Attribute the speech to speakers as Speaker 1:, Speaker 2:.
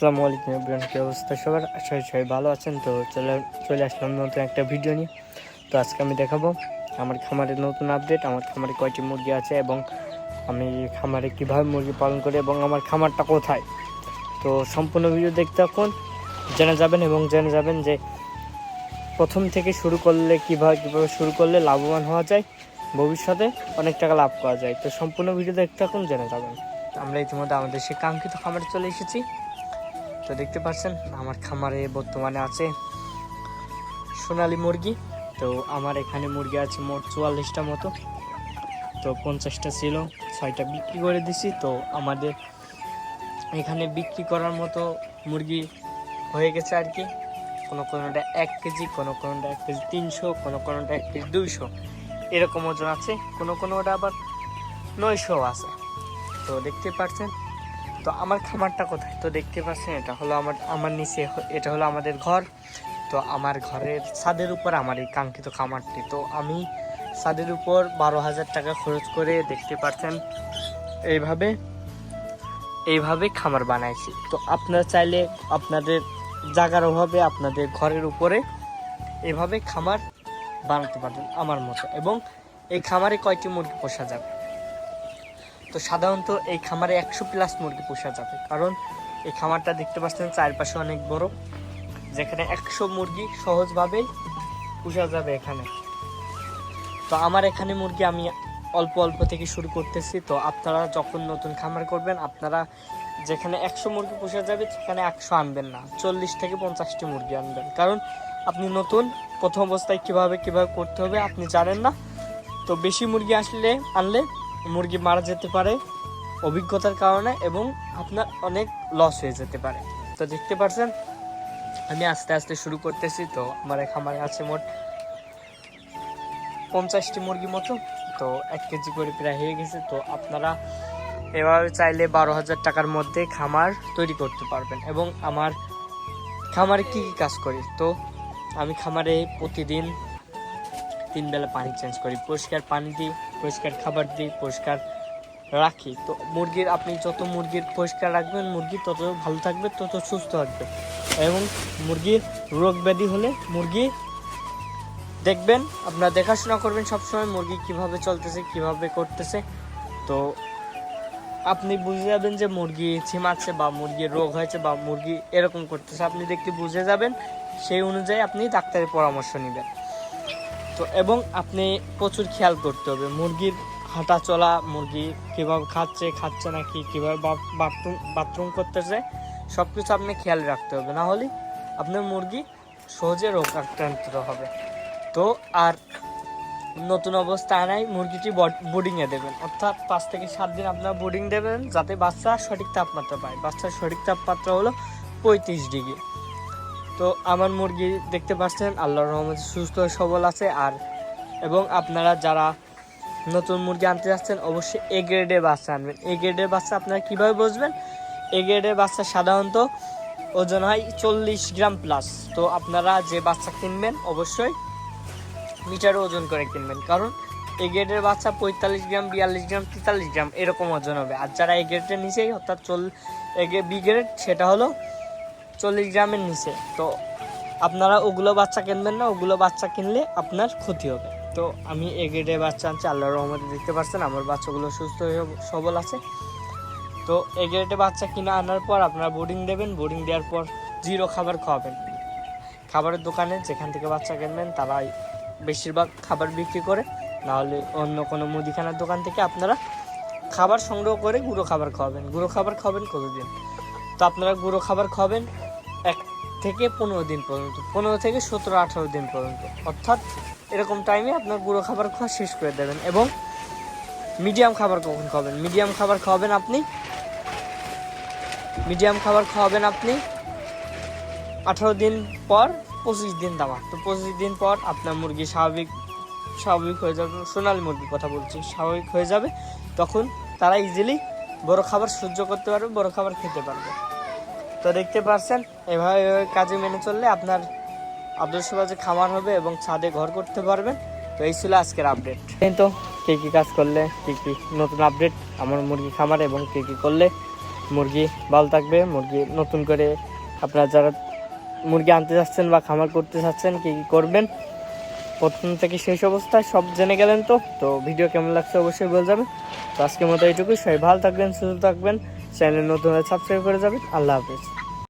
Speaker 1: আসসালামু আলাইকুম এভরিওয়ান, কি অবস্থা সবার? আশা করি সবাই ভালো আছেন। তো চলে আসলাম নতুন একটা ভিডিও নিয়ে। তো আজকে আমি দেখাবো আমার খামারের নতুন আপডেট, আমার খামারে কয়টি মুরগি আছে এবং আমি খামারে কীভাবে মুরগি পালন করি এবং আমার খামারটা কোথায়। তো সম্পূর্ণ ভিডিও দেখতে থাকুন, জেনে যাবেন যে প্রথম থেকে শুরু করলে কীভাবে শুরু করলে লাভবান হওয়া যায়, ভবিষ্যতে অনেক টাকা লাভ করা যায়। তো সম্পূর্ণ ভিডিও দেখতে থাকুন, জেনে যাবেন। আমরা ইতিমধ্যে আমাদের সেই কাঙ্ক্ষিত খামারে চলে এসেছি। তো দেখতে পাচ্ছেন আমার খামারে বর্তমানে আছে সোনালী মুরগি। তো আমার এখানে মুরগি আছে মোট 44টা মতো। তো 50টা ছিল, 6টা বিক্রি করে দিছি। তো আমাদের এখানে বিক্রি করার মতো মুরগি হয়ে গেছে আর কি। কোনোটা 1 কেজি, কোনোটা 1 কেজি 300, কোনোটা 1 কেজি 200 এরকম ওজন আছে। কোনোটা আবার 900 আছে। তো দেখতে পাচ্ছেন। তো আমার খামারটা কোথায়? তো দেখতে পাচ্ছেন এটা হলো আমার নিচে, এটা হলো আমাদের ঘর। তো আমার ঘরের ছাদের উপর আমার এই কাঙ্ক্ষিত খামারটি। তো আমি ছাদের উপর 12,000 টাকা খরচ করে দেখতে পাচ্ছেন এইভাবে খামার বানাইছি। তো আপনারা চাইলে আপনাদের জায়গার অভাবে আপনাদের ঘরের উপরে এভাবে খামার বানাতে পারবেন আমার মতো। এবং এই খামারে কয়টি মুরগি পোষা যাবে? তো সাধারণত এই খামারে 100+ মুরগি পোষা যাবে, কারণ এই খামারটা দেখতে পাচ্ছেন চারপাশে অনেক বড়, যেখানে 100 মুরগি সহজভাবেই পোষা যাবে এখানে। তো আমার এখানে মুরগি আমি অল্প থেকে শুরু করতেছি। তো আপনারা যখন নতুন খামার করবেন, আপনারা যেখানে 100 মুরগি পোষা যাবে সেখানে 100 আনবেন না, 40 থেকে 50টি মুরগি আনবেন। কারণ আপনি নতুন, প্রথম অবস্থায় কিভাবে করতে হবে আপনি জানেন না। তো বেশি মুরগি আনলে মুরগি মারা যেতে পারে অভিজ্ঞতার কারণে, এবং আপনার অনেক লস হয়ে যেতে পারে। তো দেখতে পাচ্ছেন আমি আস্তে আস্তে শুরু করতেছি। তো আমার খামারে আছে মোট 50টি মুরগি মতো। তো 1 কেজি করে প্রায় হয়ে গেছে। তো আপনারা এভাবে চাইলে 12,000 টাকার মধ্যে খামার তৈরি করতে পারবেন। এবং আমার খামারে কি কাজ করি? তো আমি খামারে প্রতিদিন 3 বেলা পানি চেঞ্জ করি, পরিষ্কার পানি দিই, পরিষ্কার খাবার দিই, পরিষ্কার রাখি। তো আপনি যত মুরগির পরিষ্কার রাখবেন, মুরগি তত ভালো থাকবে, তত সুস্থ থাকবে। এবং মুরগির রোগ ব্যাধি হলে মুরগি দেখবেন, আপনারা দেখাশোনা করবেন সবসময় মুরগি কিভাবে চলতেছে, কিভাবে করতেছে। তো আপনি বুঝে যাবেন যে মুরগি ঝিমাচ্ছে বা মুরগির রোগ হয়েছে বা মুরগি এরকম করতেছে, আপনি দেখতে বুঝে যাবেন। সেই অনুযায়ী আপনি ডাক্তারের পরামর্শ নেবেন। তো এবং আপনি প্রচুর খেয়াল করতে হবে মুরগির হাঁটা চলা, মুরগি কীভাবে খাচ্ছে নাকি, কীভাবে বাথরুম করতেছে, সব কিছু আপনি খেয়াল রাখতে হবে। না হলে আপনার মুরগি সহজে রোগ আক্রান্ত হবে। তো আর নতুন অবস্থা আনায় মুরগিটি বোর্ডিংয়ে দেবেন, অর্থাৎ 5 থেকে 7 দিন আপনার বোর্ডিং দেবেন, যাতে বাচ্চা সঠিক তাপমাত্রা পায়। বাচ্চার সঠিক তাপমাত্রা হলো 35 ডিগ্রি। তো আমার মুরগি দেখতে পাচ্ছেন আল্লাহর রহমতে সুস্থ সবল আছে। এবং আপনারা যারা নতুন মুরগি আনতে যাচ্ছেন অবশ্যই এ গ্রেডের বাচ্চা আনবেন। এ গ্রেডের বাচ্চা আপনারা কীভাবে বুঝবেন? এ গ্রেডের বাচ্চা সাধারণত ওজন হয় 40 গ্রাম প্লাস। তো আপনারা যে বাচ্চা কিনবেন অবশ্যই মিটারে ওজন করে কিনবেন, কারণ এ গ্রেডের বাচ্চা 45 গ্রাম, 42 গ্রাম, 43 গ্রাম এরকম ওজন হবে। আর যারা এ গ্রেডের নিচেই, অর্থাৎ বি গ্রেড, সেটা হলো 40 গ্রামের নিচে। তো আপনারা ওগুলো বাচ্চা কিনবেন না, ওগুলো বাচ্চা কিনলে আপনার ক্ষতি হবে। তো আমি এ গ্রেডের বাচ্চা আনছি, আল্লাহর রহমতে দেখতে পাচ্ছেন আমার বাচ্চাগুলো সুস্থ হয়ে সবল আছে। তো এ গ্রেডের বাচ্চা কিনে আনার পর আপনারা বোর্ডিং দেবেন। বোর্ডিং দেওয়ার পর 0 খাবার খাওয়াবেন। খাবারের দোকানে যেখান থেকে বাচ্চা কিনবেন তারাই বেশিরভাগ খাবার বিক্রি করে, নাহলে অন্য কোনো মুদিখানার দোকান থেকে আপনারা খাবার সংগ্রহ করে গুঁড়ো খাবার খাওয়াবেন। গুঁড়ো খাবার খাওয়াবেন কতদিন? তো আপনারা গুঁড়ো খাবার খাওয়াবেন 1 থেকে 15 দিন পর্যন্ত, 15 থেকে 17-18 দিন পর্যন্ত, অর্থাৎ এরকম টাইমে আপনার গুঁড়ো খাবার খাওয়া শেষ করে দেবেন। এবং মিডিয়াম খাবার কখন খাবেন? মিডিয়াম খাবার খাওয়াবেন আপনি 18 দিন পর, 25 দিন দামা। তো 25 দিন পর আপনার মুরগি স্বাভাবিক হয়ে যাবে, সোনালী মুরগির কথা বলছি, স্বাভাবিক হয়ে যাবে। তখন তারা ইজিলি বড় খাবার সহ্য করতে পারবে, বড় খাবার খেতে পারবে। তো দেখতে পাচ্ছেন এভাবে কাজে মেনে চললে আপনার আদর্শবাজে খামার হবে এবং ছাদে ঘর করতে পারবেন। তো এই ছিল আজকের আপডেট। তো কী কাজ করলে কী নতুন আপডেট আমার মুরগি খামার, এবং কী করলে মুরগি ভালো থাকবে। মুরগি নতুন করে আপনারা যারা মুরগি আনতে যাচ্ছেন বা খামার করতে চাচ্ছেন কী কী করবেন প্রথম থেকে শেষ অবস্থায় সব জেনে গেলেন। তো ভিডিও কেমন লাগছে অবশ্যই বলে যাবেন। তো আজকের মতো এইটুকুই, সবাই ভালো থাকবেন, সুস্থ থাকবেন, চ্যানেল নতুন হলে সাবস্ক্রাইব করে যাবেন। আল্লাহ হাফেজ।